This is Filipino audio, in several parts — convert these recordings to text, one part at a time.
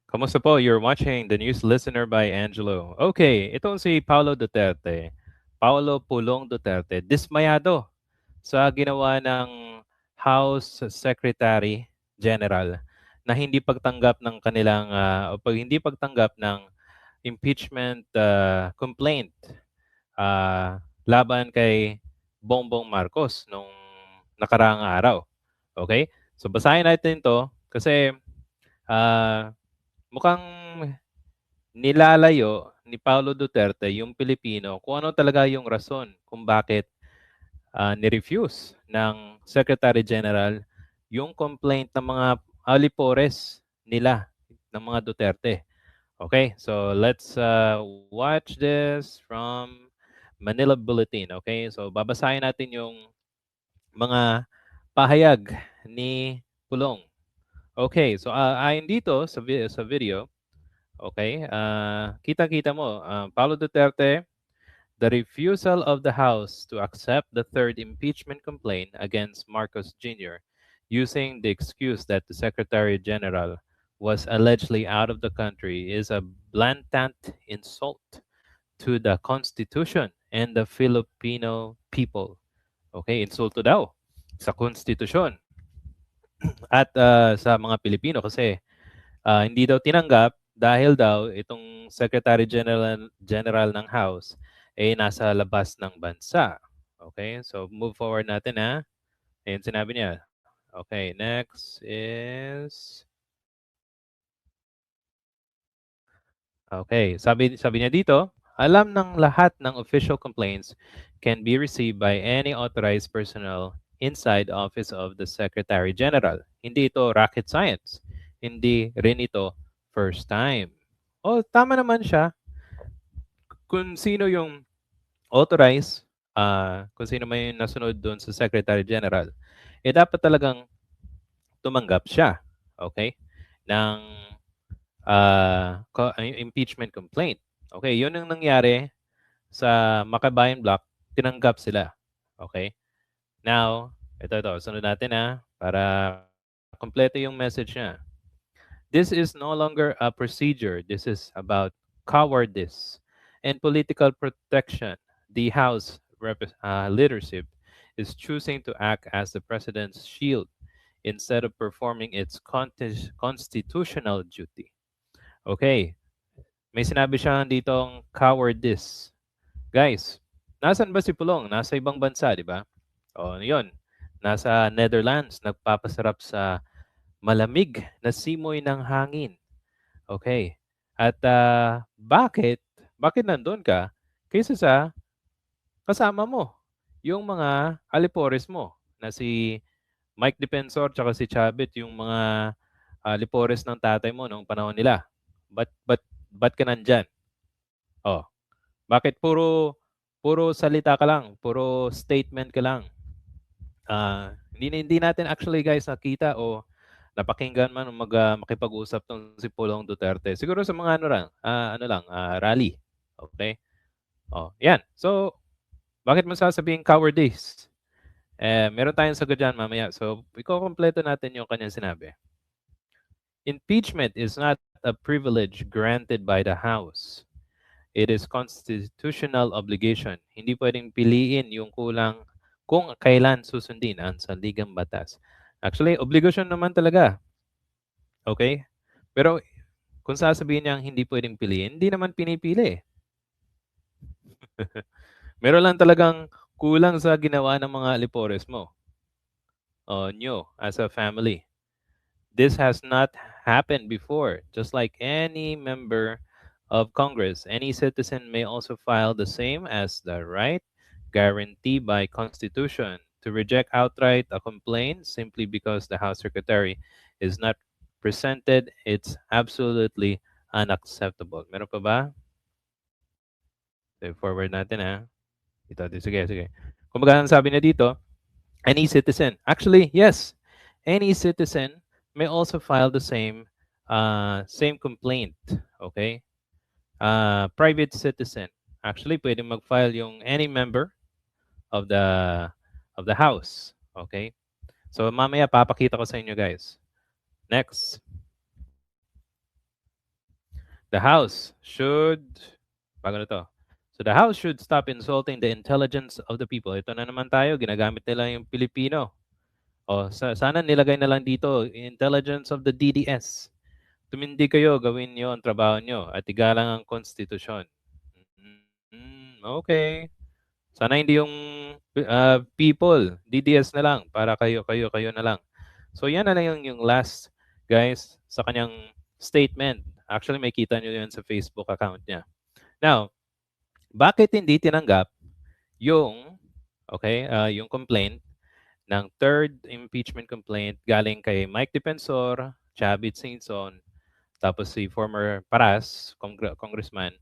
Kamusta po? You're watching The News Listener by Angelo. Okay, itong si Paulo Duterte, Paulo Pulong Duterte, dismayado sa ginawa ng House Secretary General na hindi pagtanggap ng kanilang o pag hindi pagtanggap ng impeachment complaint laban kay Bongbong Marcos nung nakaraang araw. Okay? So basahin natin 'to kasi ah, mukhang nilalayo ni Paulo Duterte yung Pilipino kung ano talaga yung rason kung bakit ni-refuse ng Secretary General yung complaint ng mga alipores nila, ng mga Duterte. Okay, so let's watch this from Manila Bulletin. Okay, so babasahin natin yung mga pahayag ni Pulong. Okay, so ayon dito sa video, okay, kita-kita mo, Paulo Duterte, the refusal of the House to accept the third impeachment complaint against Marcos Jr., using the excuse that the Secretary General was allegedly out of the country, is a blatant insult to the Constitution and the Filipino people. Okay, insulto daw sa konstitusyon at sa mga Pilipino kasi hindi daw tinanggap dahil daw itong Secretary General ng House ay nasa labas ng bansa. Okay, so move forward natin ha. Ayun sinabi niya. Okay, next is okay, sabi niya dito, alam ng lahat ng official complaints can be received by any authorized personnel inside office of the Secretary General. Hindi ito rocket science. Hindi rin ito first time. Oh, tama naman siya. Kung sino yung authorized, kung sino may nasunod doon sa Secretary General, eh dapat talagang tumanggap siya, okay, ng impeachment complaint. Okay, yun ang nangyari sa Makabayan Block, tinanggap sila. Okay? Now, ito, sunod natin para kompleto yung message niya. This is no longer a procedure. This is about cowardice and political protection. The House leadership is choosing to act as the president's shield instead of performing its constitutional duty. Okay, may sinabi siya ditong cowardice. Guys, nasan ba si Pulong? Nasa ibang bansa, di ba? O, yun. Nasa Netherlands, nagpapasarap sa malamig na simoy ng hangin. Okay. At bakit? Bakit nandun ka? Kaysa sa kasama mo, yung mga alipores mo na si Mike Defensor tsaka si Chavit, yung mga alipores ng tatay mo noong panahon nila. Ba't ka nandyan? Oh, bakit puro salita ka lang, puro statement ka lang? Hindi natin actually guys nakita o napakinggan man makipag-usap tong si Pulong Duterte. Siguro sa mga rally. Okay? Oh, yan. So, bakit mo sasabing cowardice? Meron tayong sagot dyan mamaya. So, iko-kompleto natin yung kanyang sinabi. Impeachment is not a privilege granted by the House. It is constitutional obligation. Hindi pwedeng piliin yung kung kailan susundin ang sandigang batas. Actually, obligasyon naman talaga. Okay? Pero kung sasabihin niyang hindi pwedeng piliin, hindi naman pinipili. Meron lang talagang kulang sa ginawa ng mga alipores mo o nyo as a family. This has not happened before. Just like any member of Congress, any citizen may also file the same as the right guaranteed by Constitution to reject outright a complaint simply because the House Secretary is not presented. It's absolutely unacceptable. Meron pa ba? So, forward natin sige. Kumbaga, ang sabi niya dito, any citizen. Actually, yes, any citizen may also file the same complaint. Okay? Private citizen. Actually, pwede mag-file yung any member of the house. Okay? So mamaya papakita ko sa inyo guys. Next. The House should, bago na to. So the House should stop insulting the intelligence of the people. Ito na naman tayo, ginagamit nila yung Pilipino. O, sana nilagay na lang dito, intelligence of the DDS. Tumindi kayo, gawin nyo ang trabaho nyo at igalang ang konstitusyon. Okay. Sana hindi yung people, DDS na lang, para kayo na lang. So yan na lang yung last, guys, sa kanyang statement. Actually, may kita nyo yun sa Facebook account niya. Now, bakit hindi tinanggap yung, yung complaint ng third impeachment complaint galing kay Mike Defensor, Chavit Singson, tapos si former Paras, congressman,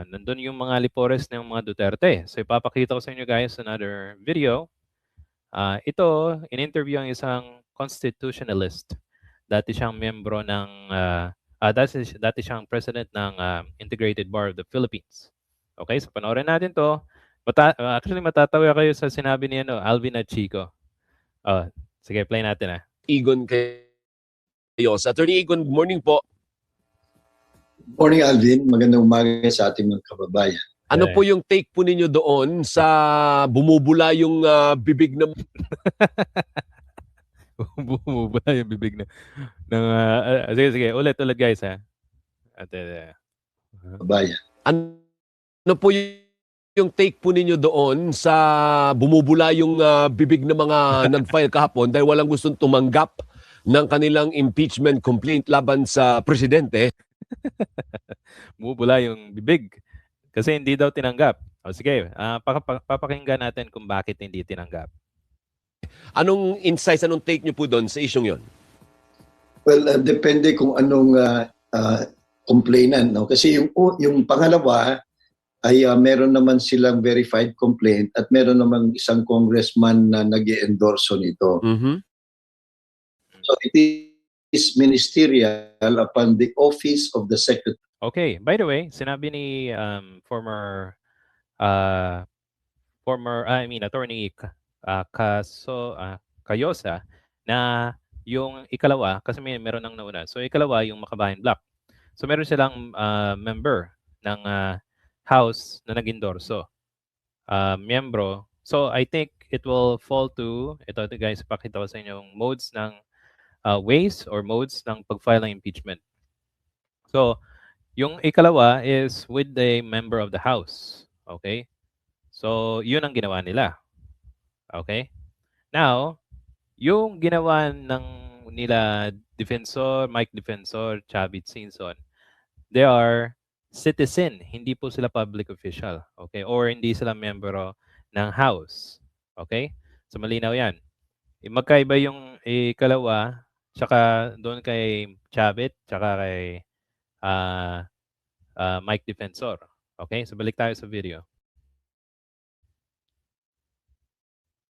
nandun yung mga lipores ng mga Duterte. So ipapakita ko sa inyo guys another video. Ito, in-interview ang isang constitutionalist. Dati siyang membro ng, dati siyang president ng Integrated Bar of the Philippines. Okay, so panoorin natin to. Actually, matatawa kayo sa sinabi ni Alvin at Chico. Sige, play natin Igon kayo. Sa Attorney Igon, good morning po. Morning, Alvin. Magandang umaga sa ating mga kababayan. Ano po yung take po ninyo doon sa bumubula yung bibig ng... Bumubula yung bibig ng sige, ulit guys Kababayan. Ano po yung take po ninyo doon sa bumubula yung bibig ng mga nag-file kahapon dahil walang gustong tumanggap ng kanilang impeachment complaint laban sa presidente? Bumubula yung bibig kasi hindi daw tinanggap. O sige, papakinggan natin kung bakit hindi tinanggap. Anong insights, anong take nyo po doon sa isyong yon? Well, depende kung anong complainant. No? Kasi yung pangalawa ay meron naman silang verified complaint at meron naman isang congressman na nag-endorso nito. Mm-hmm. So it is ministerial upon the office of the secretary. Okay, by the way, sinabi ni former attorney Cayosa na yung ikalawa, kasi meron nang nauna. So ikalawa yung Makabayan Block. So meron silang member ng House na nag-endorso. Miyembro. So I think it will fall to, ito guys, pakita ko sa inyo yung modes ng ways or modes ng pag-file ng impeachment. So, yung ikalawa is with the member of the House. Okay? So, yun ang ginawa nila. Okay? Now, yung ginawa nila Mike Defensor, Chavit Singson, they are citizen. Hindi po sila public official. Okay? Or hindi sila member ng House. Okay? So, malinaw yan. Magkaiba yung ikalawa, tsaka doon kay Chavit, tsaka kay Mike Defensor. Okay? So balik tayo sa video.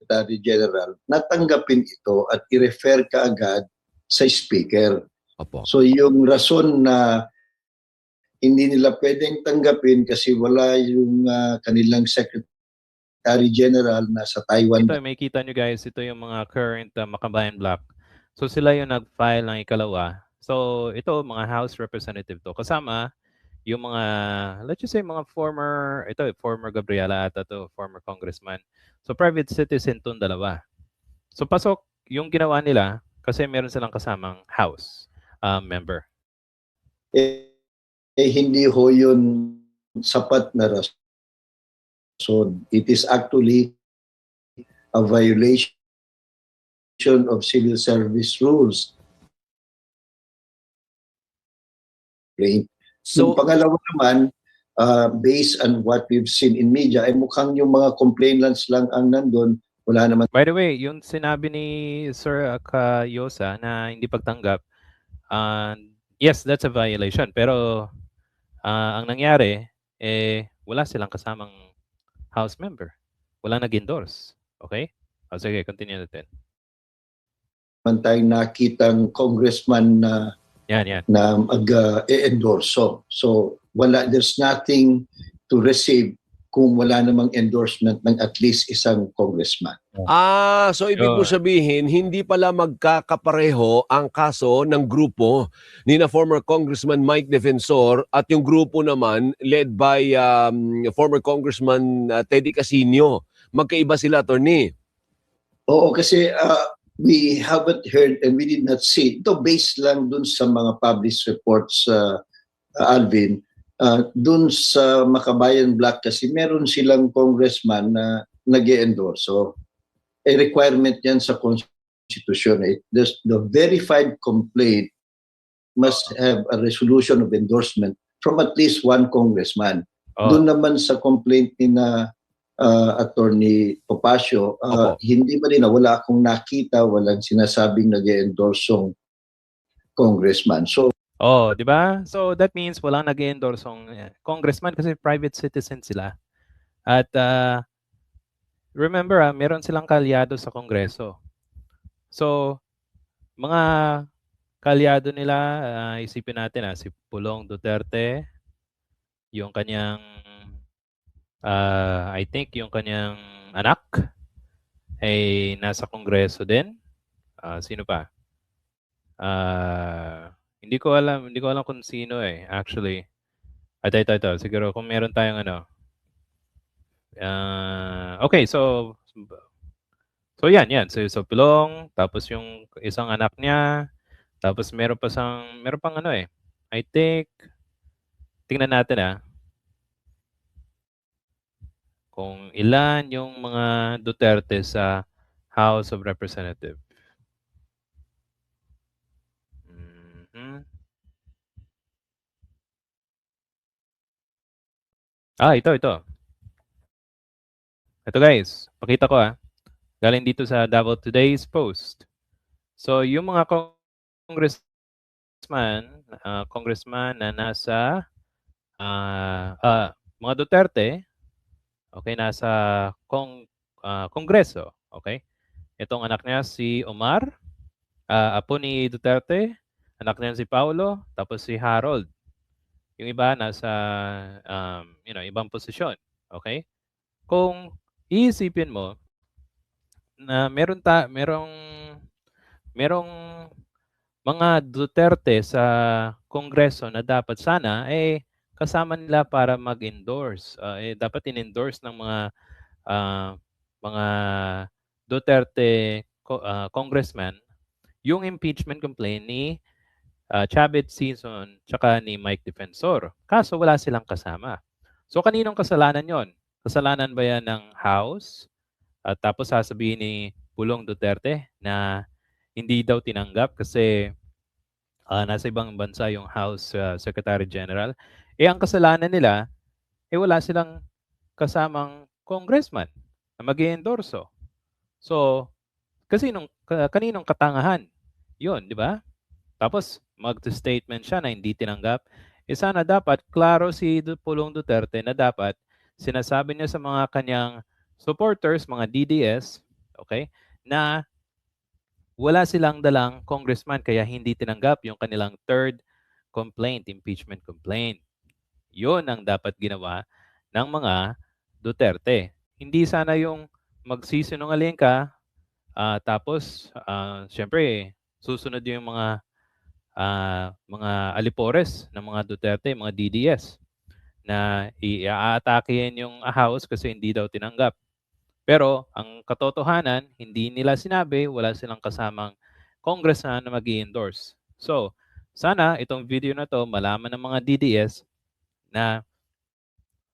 Secretary General, natanggapin ito at i-refer kaagad sa speaker. Opo. So yung rason na hindi nila pwedeng tanggapin kasi wala yung kanilang Secretary General na sa Taiwan. Ito, may kita nyo guys, ito yung mga current Makabayan Block. So sila yung nag-file ng ikalawa. So ito, mga House Representative to. Kasama yung mga, let's just say, mga former Gabriela ata to, former congressman. So private citizen tong dalawa. So pasok yung ginawa nila kasi meron silang kasamang House member. Hindi ho yun sapat na rason. It is actually a violation of civil service rules. Okay. So, yung pangalawa naman, based on what we've seen in media, ay mukhang yung mga complainants lang ang nandun. Wala naman. By the way, yung sinabi ni Sir Cayosa na hindi pagtanggap, yes, that's a violation. Pero ang nangyari, wala silang kasamang House member. Wala nag-endorse. Okay? Sige, continue natin. Man tayong nakitang congressman na na mag-endorso. So there's nothing to receive kung wala namang endorsement ng at least isang congressman. So ibig mo Yun. sabihin, hindi pala magkakapareho ang kaso ng grupo ni na former Congressman Mike Defensor at yung grupo naman led by former Congressman Teddy Casino. Magkaiba sila, attorney. Oo, kasi we haven't heard and we did not see. Ito based lang dun sa mga published reports, Alvin. Dun sa Makabayan Black kasi meron silang congressman na nag-endorse. So, a requirement yan sa Constitution. The verified complaint must have a resolution of endorsement from at least one congressman. Doon naman sa complaint ni na Attorney Topacio, hindi wala akong nakita, walang sinasabing nag-endorse yung congressman. So, di ba? So that means walang nag-endorse yung congressman kasi private citizen sila. At remember, meron silang kalyado sa Kongreso. So, mga kalyado nila, isipin natin si Pulong Duterte, yung kanyang, I think yung kanyang anak ay nasa Kongreso din. Sino pa? Hindi ko alam kung sino actually. Ito. Siguro kung meron tayong okay, so yan. So Pulong, tapos yung isang anak niya, tapos meron pang I think, tingnan natin kung ilan yung mga Duterte sa House of Representatives. Ito. Ito guys, pakita ko galing dito sa Davao Today's Post. So yung mga congressman na nasa mga Duterte, okay, nasa Kongreso, okay? Itong anak niya si Omar, apo ni Duterte, anak niya si Paulo, tapos si Harold. Yung iba nasa ibang posisyon, okay? Kung iisipin mo na merong mga Duterte sa Kongreso na dapat sana kasama nila para mag-endorse. Dapat in-endorse ng mga Duterte congressman yung impeachment complaint ni Chavez Sison tsaka ni Mike Defensor. Kaso wala silang kasama. So kaninong kasalanan yon? Kasalanan ba yan ng House? At tapos sasabihin ni Pulong Duterte na hindi daw tinanggap kasi nasa ibang bansa yung House Secretary General. Ang kasalanan nila, wala silang kasamang congressman na mag-endorso. So, kaninong katangahan? Yun, di ba? Tapos, mag-statement siya na hindi tinanggap. Sana dapat klaro si Pulong Duterte na dapat sinasabi niya sa mga kanyang supporters, mga DDS, okay, na wala silang dalang congressman kaya hindi tinanggap yung kanilang third complaint, impeachment complaint. Yun ang dapat ginawa ng mga Duterte. Hindi sana yung magsisinungaling ka, tapos syempre susunod yung mga alipores ng mga Duterte, mga DDS na i-aatakehin yung House kasi hindi daw tinanggap. Pero ang katotohanan, hindi nila sinabi, wala silang kasamang congressman na mag-endorse. So, sana itong video na to malaman ng mga DDS na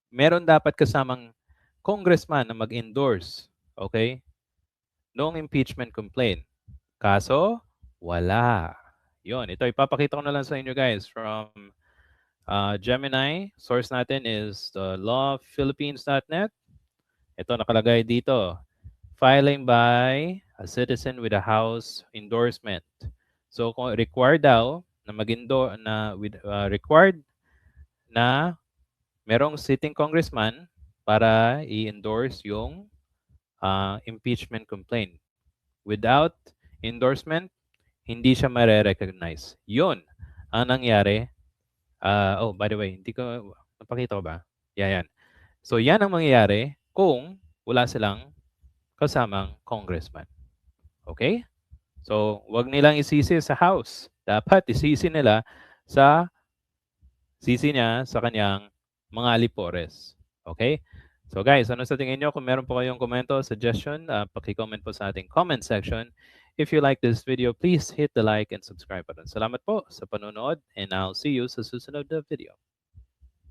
meron dapat kasamang congressman na mag-endorse, okay? Noong impeachment complaint. Kaso, wala. Yon, ito ipapakita ko na lang sa inyo guys from Gemini. Source natin is the lawphilippines.net. Ito nakalagay dito. Filing by a citizen with a House endorsement. So kung required daw na required na merong sitting congressman para i-endorse yung impeachment complaint. Without endorsement, hindi siya mare-recognize. Yun ang nangyari. By the way, hindi ko napakita ko ba? Yan. So yan ang mangyayari kung wala silang kasamang congressman. Okay? So, wag nilang isisi sa House. Dapat isisi nila sa niya sa kanyang mga alipores. Okay? So guys, ano sa tingin nyo? Kung meron po kayong komento, suggestion, paki-comment po sa ating comment section. If you like this video, please hit the like and subscribe button. Salamat po sa panonood and I'll see you sa susunod na video.